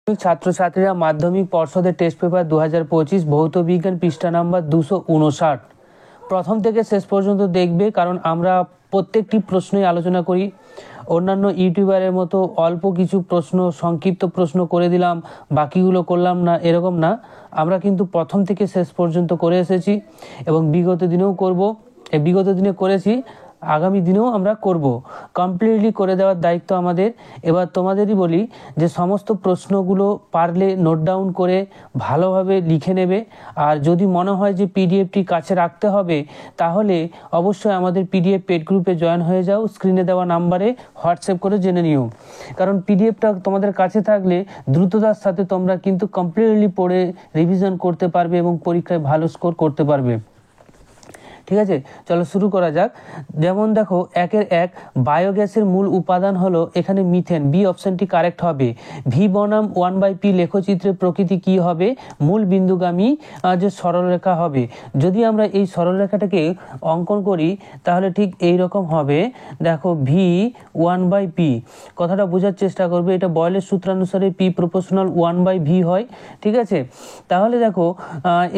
ছাত্রছাত্রীরা মাধ্যমিক পর্ষদের টেস্ট পেপার 2025 ভৌত বিজ্ঞান পৃষ্ঠা নাম্বার 259 প্রথম থেকে শেষ পর্যন্ত দেখবে, কারণ আমরা প্রত্যেকটি প্রশ্নই আলোচনা করি। অন্যান্য ইউটিউবারের মতো অল্প কিছু প্রশ্ন, সংক্ষিপ্ত প্রশ্ন করে দিলাম, বাকিগুলো করলাম না, এরকম না। আমরা কিন্তু প্রথম থেকে শেষ পর্যন্ত করে এসেছি এবং বিগত দিনেও করব। বিগত দিনে করেছি, আগামী দিনেও আমরা করব। কমপ্লিটলি করে দেওয়ার দায়িত্ব আমাদের। এবার তোমাদেরই বলি যে সমস্ত প্রশ্নগুলো পারলে নোট ডাউন করে ভালোভাবে লিখে নেবে। আর যদি মনে হয় যে পিডিএফটি কাছে রাখতে হবে, তাহলে অবশ্যই আমাদের পিডিএফ পেড গ্রুপে জয়েন হয়ে যাও। স্ক্রিনে দেওয়া নাম্বারে হোয়াটসঅ্যাপ করে জেনে নিও, কারণ পিডিএফটা তোমাদের কাছে থাকলে দ্রুততার সাথে তোমরা কিন্তু কমপ্লিটলি পড়ে রিভিশন করতে পারবে এবং পরীক্ষায় ভালো স্কোর করতে পারবে। ঠিক আছে, চলো শুরু করা যাক। যেমন দেখো 1 বায়োগ্যাসের মূল উপাদান হলো এখানে মিথেন। বি অপশনটি কারেক্ট হবে। ভি বনাম 1/p লেখচিত্রের প্রকৃতি কি হবে? মূল বিন্দুগামী যে সরলরেখা হবে। যদি আমরা এই সরলরেখাটাকে অঙ্কন করি তাহলে ঠিক এই রকম হবে। দেখো ভি 1/p, কথাটা বোঝার চেষ্টা করবে। এটা বয়েলের সূত্রানুসারে পি প্রপোর্শনাল 1/v হয়। ঠিক আছে, তাহলে দেখো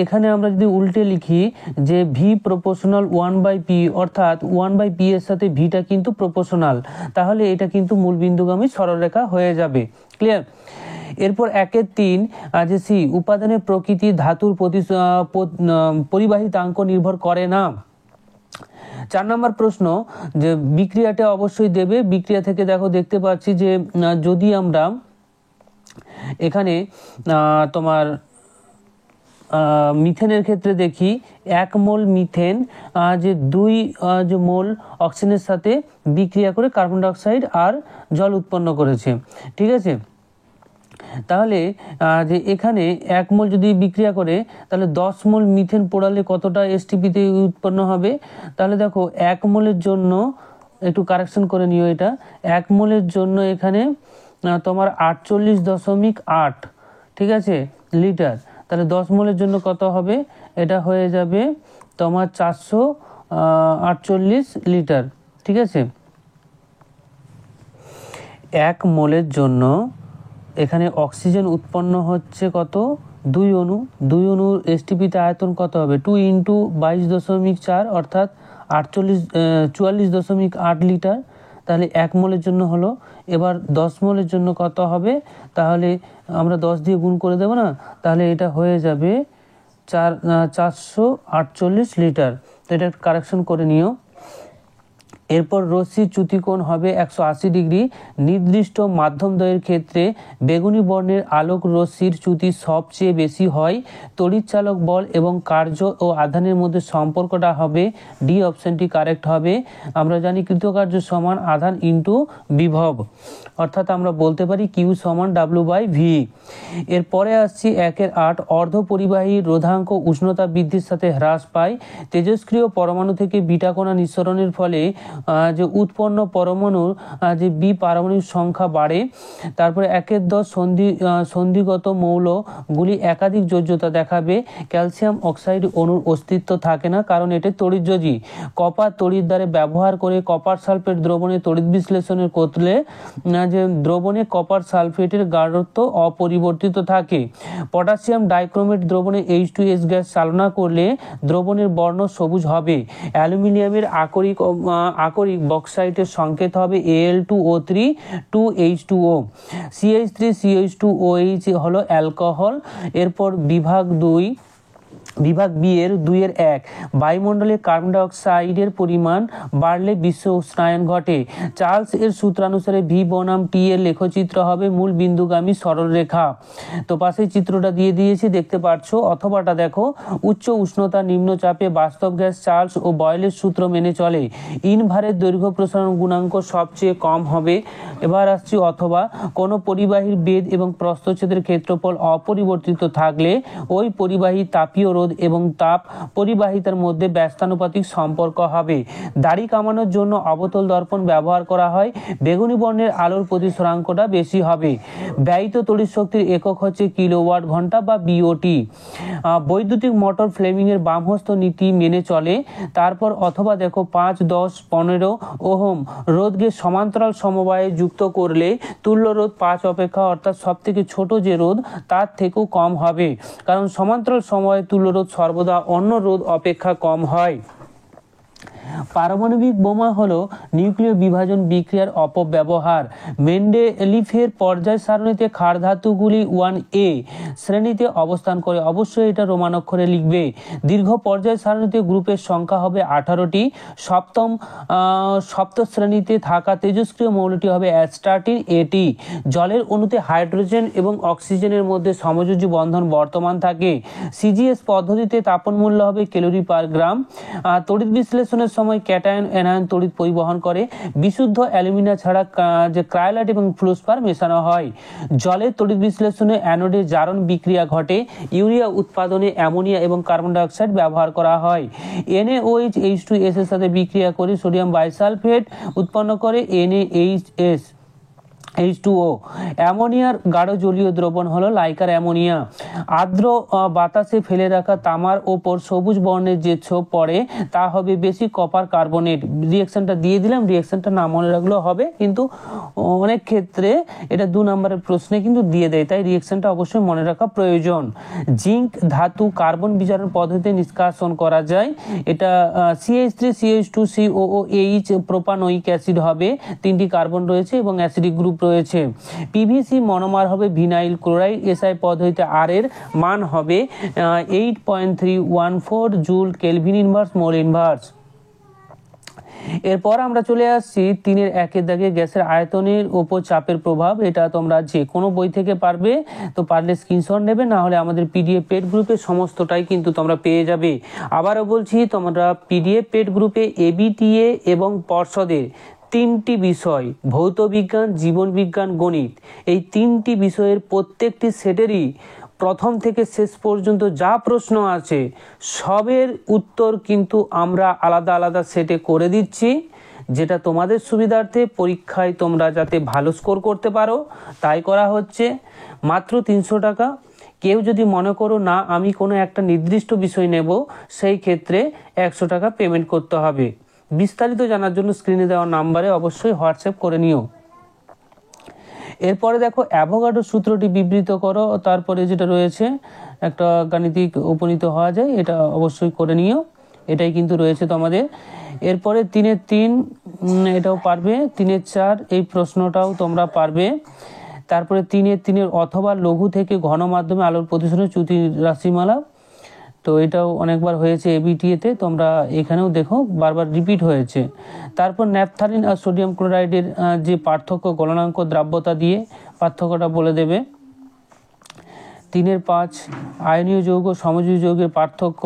এখানে আমরা যদি উল্টে লিখি যে ভি প্রপোর্শনাল 1/p, অর্থাৎ 1/p এর সাথে ভিটা কিন্তু প্রপোর্শনাল, তাহলে এটা কিন্তু মূল বিন্দুগামী সরলরেখা হয়ে যাবে। ক্লিয়ার? এরপর 1-3 যে সি উপাদানের প্রকৃতি ধাতুর পরিবাহিতাঙ্ক নির্ভর করে না। 4 নম্বর প্রশ্ন যে বিক্রিয়াটা অবশ্যই দেবে। বিক্রিয়া থেকে দেখতে পাচ্ছি যে যদি আমরা এখানে তোমার মিথেনের ক্ষেত্রে দেখি, 1 মোল মিথেন যে 2 যে মোল অক্সিজেনের সাথে বিক্রিয়া করে কার্বন ডাইঅক্সাইড আর জল উৎপন্ন করেছে। ঠিক আছে, তাহলে যে এখানে 1 মোল যদি বিক্রিয়া করে তাহলে 10 মোল মিথেন পোড়ালে কতটা এসটিপিতে উৎপন্ন হবে? তাহলে দেখো 1 মোলের জন্য একটু কারেকশন করে নিও। এটা 1 মোলের জন্য এখানে তোমার 48.8, ঠিক আছে, লিটার। তাহলে 10 মোলের জন্য কত হবে? এটা হয়ে যাবে তোমার 448 লিটার। ঠিক আছে, 1 মোলের জন্য এখানে অক্সিজেন উৎপন্ন হচ্ছে কত? 2 অণু। 2 অণুর এসটিপিতে আয়তন কত হবে? 2 × 22.4 অর্থাৎ 44.8 লিটার। তাহলে 1 মোলের জন্য হলো। এবার 10 মোলের জন্য কত হবে? তাহলে আমরা 10 দিয়ে গুণ করে দেব না, তাহলে এটা হয়ে যাবে 448 লিটার। তো এটা কারেকশন করে নিও। এরপর রশ্মির চ্যুতিকোণ হবে 180 ডিগ্রি। নির্দিষ্ট মাধ্যম দ্বয়ের ক্ষেত্রে বেগুনি বর্ণের আলোক রশ্মির চ্যুতি সবচেয়ে বেশি হয়। তড়িৎচালক বল এবং কার্য ও আধানের মধ্যে সম্পর্কটা হবে, ডি অপশনটি কারেক্ট হবে। আমরা জানি কৃতকার্য সমান আধান ইন্টু বিভব, অর্থাৎ আমরা বলতে পারি কিউ সমান W/V। এরপরে আসছি 1-8 অর্ধপরিবাহী রোধাঙ্ক উষ্ণতা বৃদ্ধির সাথে হ্রাস পায়। তেজস্ক্রিয় পরমাণু থেকে বিটা কণা নিঃসরণের ফলে যে উৎপন্ন পরমাণুর যে বি পারমাণবিক সংখ্যা বাড়ে। তারপরে 1-10 সন্ধিগত মৌলগুলি একাধিক যোজ্যতা দেখাবে। ক্যালসিয়াম অক্সাইড অণুর অস্তিত্ব থাকে না, কারণ এটি তড়িৎযোজী। কপার তড়িৎ দ্বারে ব্যবহার করে কপার সালফেট দ্রবণে তড়িৎ বিশ্লেষণের করলে যে দ্রবণে কপার সালফেটের গাঢ়ত্ব অপরিবর্তিত থাকে। পটাশিয়াম ডাইক্রোমেট দ্রবণে H2S গ্যাস চালনা করলে দ্রবণের বর্ণ সবুজ হবে। অ্যালুমিনিয়ামের আকরিক বক্সাইটের সংকেত হবে Al2O3 2H2O। CH3CH2OH হলো অ্যালকোহল। এরপর বিভাগ বি এর 2-1 বায়ুমণ্ডলে কার্বন ডাইঅক্সাইডের পরিমাণ বাড়লে বিশ্ব উষ্ণায়ন ঘটে। চার্লস এর সূত্রানুসারে ভি বনাম টি এর লেখচিত্র হবে মূল বিন্দুগামী সরলরেখা। তো পাশে চিত্রটা দিয়ে দিয়েছি, দেখতে পাচ্ছ। অথবাটা দেখো, উচ্চ উষ্ণতা নিম্ন চাপে বাস্তব গ্যাস চার্লস ও বয়েলের সূত্র মেনে চলে। ইনভারের দৈর্ঘ্য প্রসারণ গুণাঙ্ক সবচেয়ে কম হবে। এবার আসছি অথবা, কোনো পরিবাহীর বেদ এবং প্রস্থচ্ছেদের ক্ষেত্রফল অপরিবর্তিত থাকলে ওই পরিবাহী তাপীয় রোধ এবং তাপ পরিবাহিতার মধ্যে ব্যস্তানুপাতিক সম্পর্ক হবে। দাড়ি কামানোর জন্য অবতল দর্পণ ব্যবহার করা হয়। বেগুনি বর্ণের আলোর প্রতিসরাঙ্কটা বেশি হবে। ব্যয়িত তড়িৎ শক্তির একক হচ্ছে কিলোওয়াট ঘন্টা বা বিওটি। বৈদ্যুতিক মোটর ফ্লেমিংয়ের বামহস্ত নীতি মেনে চলে। তারপর অথবা দেখো 5, 10, 15 ওহম রোধকে সমান্তরাল সমবায়ে যুক্ত করলে তুল্য রোধ 5 অপেক্ষা অর্থাৎ সব থেকে ছোট যে রোধ তার থেকেও কম হবে, কারণ সমান্তরাল সমবায়ে তুল্য রোধ সর্বদা অন্য রোধ অপেক্ষা কম হয়। পারমাণবিক বোমা হলো নিউক্লিয় বিভাজন বিক্রিয়ার অপব্যবহার। মেন্ডেলিফের পর্যায় সারণীতে ক্ষার ধাতুগুলি 1A শ্রেণীতে অবস্থান করে। অবশ্যই এটা রোমান অক্ষরে লিখবে। দীর্ঘ পর্যায় সারণীতে গ্রুপের সংখ্যা হবে 18টি। সপ্তম শ্রেণীতে থাকা তেজস্ক্রিয় মৌলটি হবে অ্যাস্টার্টিন এটি। জলের অণুতে হাইড্রোজেন এবং অক্সিজেনের মধ্যে সমযোজী বন্ধন বর্তমান থাকে। সিজিএস পদ্ধতিতে তাপন মূল্য হবে ক্যালোরি পার গ্রাম। তড়িৎ বিশ্লেষণের সময় ক্যাটায়ন অ্যানায়ন তড়িৎ পরিবহন করে। বিশুদ্ধ অ্যালুমিনা ছাড়া যে ক্রায়োলাইট এবং ফ্লুসপার মেশানো হয়। জলের তড়িৎ বিশ্লেষণে অ্যানোডে জারণ বিক্রিয়া ঘটে। ইউরিয়া উৎপাদনে অ্যামোনিয়া এবং কার্বন ডাই অক্সাইড ব্যবহার করা হয়। NaOH H2S এর সাথে বিক্রিয়া করে সোডিয়াম বাইসালফেট উৎপন্ন করে NaHS H2O। অ্যামোনিয়ার গাঢ় জলীয় দ্রবণ হলো লাইকার অ্যামোনিয়া। আর্দ্র বাতাসে ফেলে রাখা তামার ওপর সবুজ বর্ণের যে ছোপ পড়ে তা হবে বেশি কপার কার্বনেট। রিঅ্যাকশনটা দিয়ে দিলাম, রিঅ্যাকশনটা না মনে রাখলেও হবে, কিন্তু অনেক ক্ষেত্রে এটা 2 নম্বরের প্রশ্নে কিন্তু দিয়ে দেয়, তাই রিঅ্যাকশনটা অবশ্যই মনে রাখা প্রয়োজন। জিঙ্ক ধাতু কার্বন বিজারণ পদ্ধতিতে নিষ্কাশন করা যায়। এটা CH3 CH2 COOH propanoic acid হবে। 3টি কার্বন রয়েছে এবং অ্যাসিডিক গ্রুপ রয়েছে। পিভিসি মনোমার হবে ভিনাইল ক্লোরাইড। এসআই পদ্ধতিতে আর এর মান হবে 8.314 joule kelvin inverse mole inverse. এরপর আমরা চলে আসছি 3-এর 1-এর দাগে গ্যাসের আয়তনের উপর চাপের প্রভাব। এটা তোমরা যে কোনো বই থেকে পারবে, তো পারলে স্ক্রিনশট নেবে, না হলে আমাদের পিডিএফ পেড গ্রুপে সমস্তটাই কিন্তু তোমরা পেয়ে যাবে। আবারও বলছি, তোমরা পিডিএফ পেড গ্রুপে এবিটিএ এবং পর্ষদের 3টি বিষয় ভৌত বিজ্ঞান, জীবন বিজ্ঞান, গণিত, এই 3টি বিষয়ের প্রত্যেকটি সেটেরই প্রথম থেকে শেষ পর্যন্ত যা প্রশ্ন আছে সবের উত্তর কিন্তু আমরা আলাদা আলাদা সেটে করে দিচ্ছি, যেটা তোমাদের সুবিধার্থে পরীক্ষায় তোমরা যাতে ভালো স্কোর করতে পারো তাই করা হচ্ছে। মাত্র 300 টাকা। কেউ যদি মনে করো না আমি কোনো একটা নির্দিষ্ট বিষয় নেব, সেই ক্ষেত্রে 100 টাকা পেমেন্ট করতে হবে। বিস্তারিত জানার জন্য স্ক্রিনে দেওয়া নাম্বারে অবশ্যই হোয়াটসঅ্যাপ করে নিও। এরপরে দেখো অ্যাভোগাড্রো সূত্রটি বিবৃত করো, তারপরে যেটা রয়েছে একটা গাণিতিক উপনীত হওয়া যায়, এটা অবশ্যই করে নিও। এটাই কিন্তু রয়েছে তোমাদের। এরপরে 3-এর 3 এটাও পারবে। 3-এর 4 এই প্রশ্নটাও তোমরা পারবে। তারপরে 3-এর 3 অথবা লঘু থেকে ঘন মাধ্যমে আলোর প্রতিসরণের চ্যুতি রাশিমালা, তো এটাও অনেকবার হয়েছে এবিটিএতে, তোমরা এখানেও দেখো বারবার রিপিট হয়েছে। তারপর ন্যাপথালিন আর সোডিয়াম ক্লোরাইডের যে পার্থক্য গলনাঙ্ক দ্রাব্যতা দিয়ে পার্থক্যটা বলে দেবে। 3-এর 5 আয়নীয় যৌগ সমযোজী যৌগের পার্থক্য।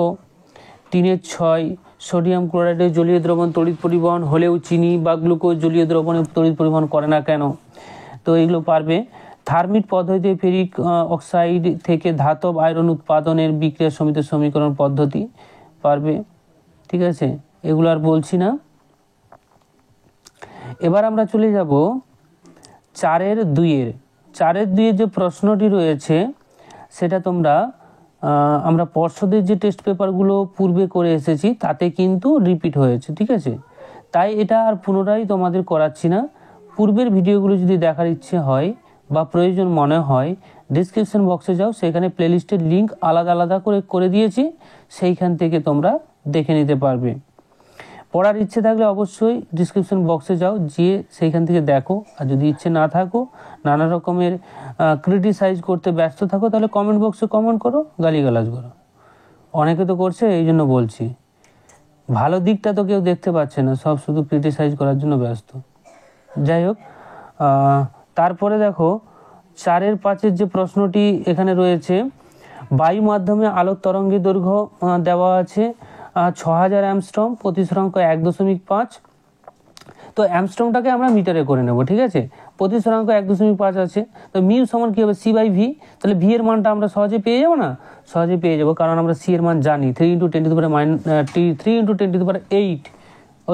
3-এর 6 সোডিয়াম ক্লোরাইডের জলীয় দ্রবণ তড়িৎ পরিবহন হলেও চিনি বা গ্লুকোজ জলীয় দ্রবণে তড়িৎ পরিবহন করে না কেন, তো এগুলো পারবে। থার্মিট পদ্ধতিতে ফেরিক অক্সাইড থেকে ধাতব আয়রন উৎপাদনের বিক্রিয়া সমিত সমীকরণ পদ্ধতি পারবে। ঠিক আছে, এগুলো আর বলছি না। এবার আমরা চলে যাব 4-এর 2-এর। 4-এর 2-এর যে প্রশ্নটি রয়েছে সেটা তোমরা আমরা পর্ষদের যে টেস্ট পেপারগুলো পূর্বে করে এসেছি তাতে কিন্তু রিপিট হয়েছে। ঠিক আছে, তাই এটা আর পুনরায় তোমাদের করাচ্ছি না। পূর্বের ভিডিওগুলো যদি দেখার ইচ্ছে হয় বা প্রয়োজন মনে হয় ডিসক্রিপশন বক্সে যাও, সেখানে প্লেলিস্টের লিঙ্ক আলাদা আলাদা করে দিয়েছি, সেইখান থেকে তোমরা দেখে নিতে পারবে। পড়ার ইচ্ছে থাকলে অবশ্যই ডিসক্রিপশন বক্সে যাও, গিয়ে সেইখান থেকে দেখো। আর যদি ইচ্ছে না থাকো, নানা রকমের ক্রিটিসাইজ করতে ব্যস্ত থাকো, তাহলে কমেন্ট বক্সে কমেন্ট করো, গালিগালাজ করো। অনেকে তো করছে, এই জন্য বলছি। ভালো দিকটা তো কেউ দেখতে পাচ্ছে না, সব শুধু ক্রিটিসাইজ করার জন্য ব্যস্ত। যাই হোক, তারপরে দেখো 4-এর 5-এর যে প্রশ্নটি এখানে রয়েছে, বায়ু মাধ্যমে আলোর তরঙ্গের দৈর্ঘ্য দেওয়া আছে 6000 অ্যামস্ট্রম, প্রতিসরাঙ্ক 1.5। তো অ্যামস্ট্রমটাকে আমরা মিটারে করে নেব। ঠিক আছে, প্রতিস্থানাঙ্ক 1.5 আছে, তো মিউ সমান কি হবে c/v। তাহলে v এর মানটা আমরা সহজে পেয়ে যাবো না, সহজে পেয়ে যাবো, কারণ আমরা c এর মান জানি 3 × 10⁻8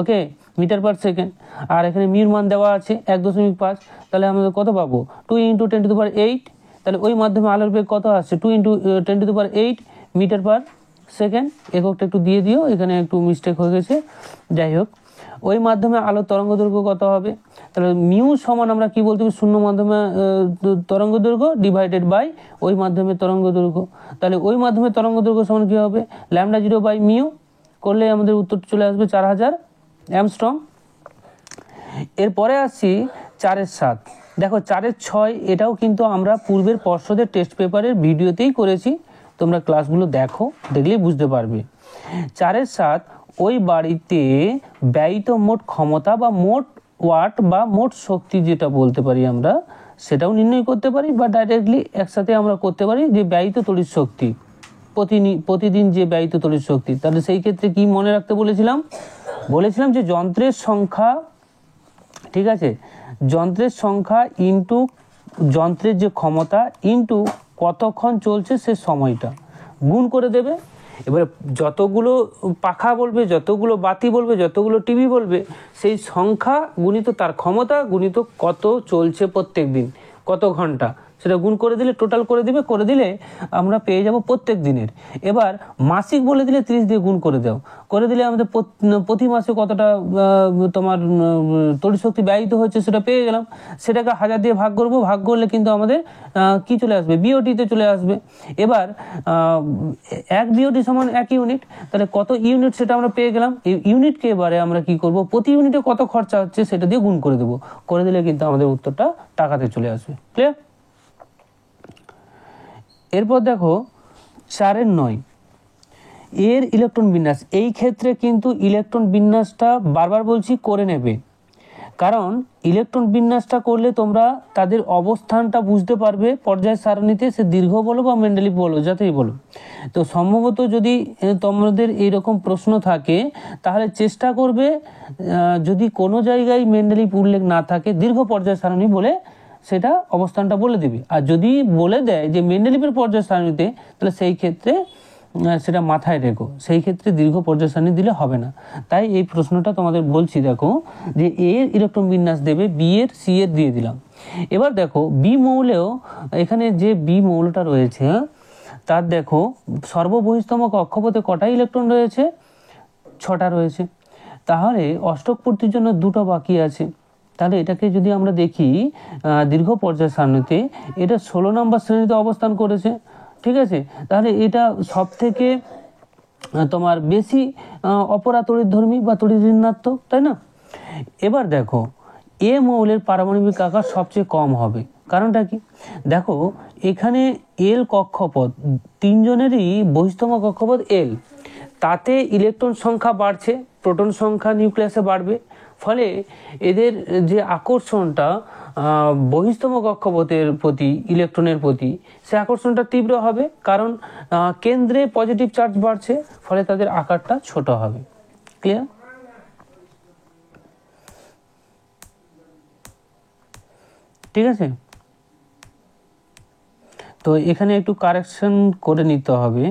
ওকে মিটার পার সেকেন্ড। আর এখানে মিউর মান দেওয়া আছে 1.5, তাহলে আমরা কত পাবো 2 × 10⁸। তাহলে ওই মাধ্যমে আলোর বেগ কত আসছে 2 × 10⁸ মিটার পার সেকেন্ড। এককটা একটু দিয়ে দিও, এখানে একটু মিস্টেক হয়ে গেছে, যাই হোক। ওই মাধ্যমে আলোর তরঙ্গ দৈর্ঘ্য কত হবে, তাহলে মিউ সমান আমরা কি বলতে পারি শূন্য মাধ্যমে তরঙ্গ দৈর্ঘ্য ডিভাইডেড বাই ওই মাধ্যমে তরঙ্গ দৈর্ঘ্য। তাহলে ওই মাধ্যমে তরঙ্গ দৈর্ঘ্য সমান কি হবে λ0/μ করলে আমাদের উত্তর চলে আসবে 4000 অ্যামস্ট্রং। এরপরে আসছি 4/7। দেখো 4/6 এটাও কিন্তু আমরা পূর্বের পর্ষদের টেস্ট পেপারের ভিডিওতেই করেছি, তোমরা ক্লাসগুলো দেখো, দেখলেই বুঝতে পারবে। 4/7 ওই বাড়িতে ব্যয়িত মোট ক্ষমতা বা মোট ওয়াট বা মোট শক্তি যেটা বলতে পারি আমরা, সেটাও নির্ণয় করতে পারি, বা ডাইরেক্টলি একসাথে আমরা করতে পারি যে ব্যয়িত তড়িৎ শক্তি প্রতিদিন যে ব্যয়িত তড়িৎ শক্তি। তাহলে সেই ক্ষেত্রে কি মনে রাখতে বলেছিলাম যে যন্ত্রের সংখ্যা, ঠিক আছে, যন্ত্রের সংখ্যা ইন্টু যন্ত্রের যে ক্ষমতা ইন্টু কতক্ষণ চলছে সে সময়টা গুণ করে দেবে। এবারে যতগুলো পাখা বলবে, যতগুলো বাতি বলবে, যতগুলো টিভি বলবে, সেই সংখ্যা গুণিত তার ক্ষমতা গুণিত কত চলছে প্রত্যেক দিন, কত ঘন্টা, সেটা গুণ করে দিলে টোটাল করে দিলে আমরা পেয়ে যাব প্রত্যেক দিনের। এবার মাসিক বলে দিলে 30 দিয়ে গুণ করে দাও, করে দিলে আমাদের প্রতি মাসে কতটা তোমার তড়িৎ শক্তি ব্যয়িত হচ্ছে সেটা পেয়ে গেলাম। সেটাকে 1000 দিয়ে ভাগ করব, ভাগ করলে কিন্তু আমাদের কি চলে আসবে বিওটিতে চলে আসবে। এবার 1 বিওটি সমান 1 ইউনিট, তাহলে কত ইউনিট সেটা আমরা পেয়ে গেলাম। এই ইউনিটকে এবারে আমরা কি করব, প্রতি ইউনিটে কত খরচা হচ্ছে সেটা দিয়ে গুণ করে দেবো, করে দিলে কিন্তু আমাদের উত্তরটা টাকাতে চলে আসবে। ক্লিয়ার? এরপর দেখো 4/9 এর ইলেকট্রন বিন্যাস। এই ক্ষেত্রে কিন্তু ইলেকট্রন বিন্যাসটা বারবার বলছি করে নেবে, কারণ ইলেকট্রন বিন্যাসটা করলে তোমরা তাদের অবস্থানটা বুঝতে পারবে পর্যায় সারণীতে, সে দীর্ঘ বলো বা মেন্ডেলিভ বলো, যাতেই বলো। তো সম্ভবত যদি তোমাদের এইরকম প্রশ্ন থাকে তাহলে চেষ্টা করবে যদি কোনো জায়গায় মেন্ডেলিভ উল্লেখ না থাকে দীর্ঘ পর্যায় সারণী বলে সেটা অবস্থানটা বলে দিবি। আর যদি বলে দেয় যে মেন্ডেলিভের পর্যায় সারণীতে, তাহলে সেই ক্ষেত্রে সেটা মাথায় রেখো, সেই ক্ষেত্রে দীর্ঘ পর্যায় সারণী দিলে হবে না। তাই এই প্রশ্নটা তোমাদের বলছি, দেখো যে এ এর ইলেকট্রন বিন্যাস দেবে, বি এর, সি এর দিয়ে দিলাম। এবার দেখো বি মৌলেও, এখানে যে বি মৌলটা রয়েছে তার দেখো সর্ববহিস্তম কক্ষপথে কটা ইলেকট্রন রয়েছে, 6টা রয়েছে। তাহলে অষ্টক পূর্তির জন্য 2টো বাকি আছে। তাহলে এটাকে যদি আমরা দেখি দীর্ঘ পর্যায় সারণীতে, এটা 16 নম্বর শ্রেণীতে অবস্থান করেছে, ঠিক আছে। তাহলে এটা সব থেকে তোমার বেশি অপরা তড়িৎধর্মী বা তড়িৎ ঋণাত্মক, তাই না? এবার দেখো এ মৌলের পারমাণবিক আকার সবচেয়ে কম হবে, কারণটা কি? দেখো এখানে এল কক্ষপথ, 3 জনেরই বহিস্তম কক্ষপথ এল, তাতে ইলেকট্রন সংখ্যা বাড়ছে, প্রোটন সংখ্যা নিউক্লিয়াসে বাড়বে, ফলে এদের যে আকর্ষণটা বহিস্তম কক্ষপথের প্রতি, ইলেকট্রনের প্রতি, সে আকর্ষণটা তীব্র হবে, কারণ কেন্দ্রে পজিটিভ চার্জ বাড়ছে, ফলে তাদের আকারটা ছোট হবে। ক্লিয়ার? ঠিক আছে, তো এখানে একটু কারেকশন করে নিতে হবে,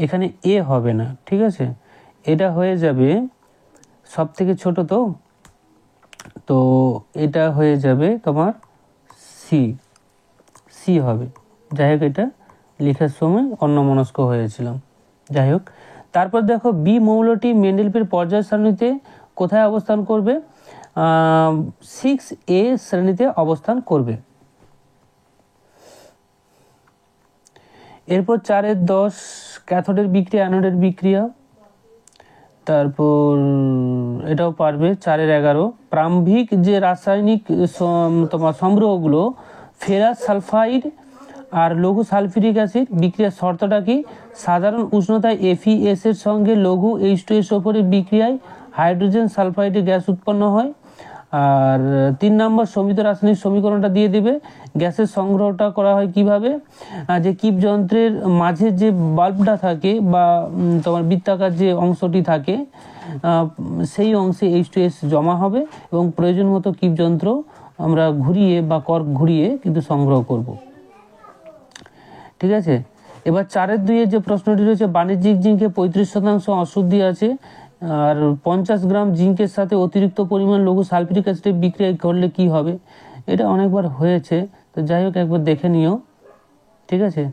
এখানে এ হবে না, ঠিক আছে, এটা হয়ে যাবে সব থেকে ছোট, তো এটা হয়ে যাবে তোমার সি হবে। যাই হোক, এটা লেখার সময় অন্যমনস্ক হয়েছিলাম, যাই হোক। তারপর দেখো বি মৌলটি মেন্ডেলিভের পর্যায় সারণীতে কোথায় অবস্থান করবে, 6A শ্রেণীতে অবস্থান করবে। এরপর 4/10 ক্যাথোডের বিক্রিয়া, অ্যানোডের বিক্রিয়া, তারপর এটাও পারবে। 4/11 প্রারম্ভিক যে রাসায়নিক তোমার সংগ্রহগুলো, ফেরাস সালফাইড আর লঘু সালফিউরিক অ্যাসিড, বিক্রিয়ার শর্তটা কি? সাধারণ উষ্ণতায় FeS এর সঙ্গে লঘু H2SO4 বিক্রিয়ায় হাইড্রোজেন সালফাইডে গ্যাস উৎপন্ন হয়। আর 3 নম্বর সমিত রাসায়নিক সমীকরণটা দিয়ে দেবে। গ্যাসের সংগ্রহটা করা হয় কিভাবে, যে কিপ যন্ত্রের মাঝে যে বাল্বটা থাকে বা তোমার বৃত্তাকার যে অংশটি থাকে, সেই অংশে H2S জমা হবে এবং প্রয়োজন মতো কিপ যন্ত্র আমরা ঘুরিয়ে বা কর্ক ঘুরিয়ে কিন্তু সংগ্রহ করব। ঠিক আছে, এবার 4-2 যে প্রশ্নটি রয়েছে, বাণিজ্যিক জিঙ্কে 35% অশুদ্ধি আছে, আর 50 গ্রাম জিঙ্কের সাথে অতিরিক্ত পরিমাণ লঘু সালফিউরিক অ্যাসিডে বিক্রিয়া করলে কি হবে। এটা অনেকবার হয়েছে, তো যাই হোক একবার দেখে নিও। ঠিক আছে,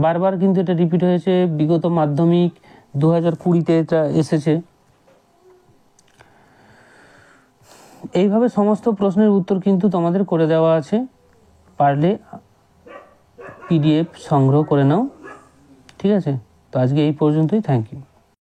বারবার কিন্তু এটা রিপিট হয়েছে, বিগত মাধ্যমিক 2020-তে এটা এসেছে। এইভাবে সমস্ত প্রশ্নের উত্তর কিন্তু তোমাদের করে দেওয়া আছে, পারলে পিডিএফ সংগ্রহ করে নাও। ঠিক আছে, তো আজকে এই পর্যন্তই, থ্যাংক ইউ।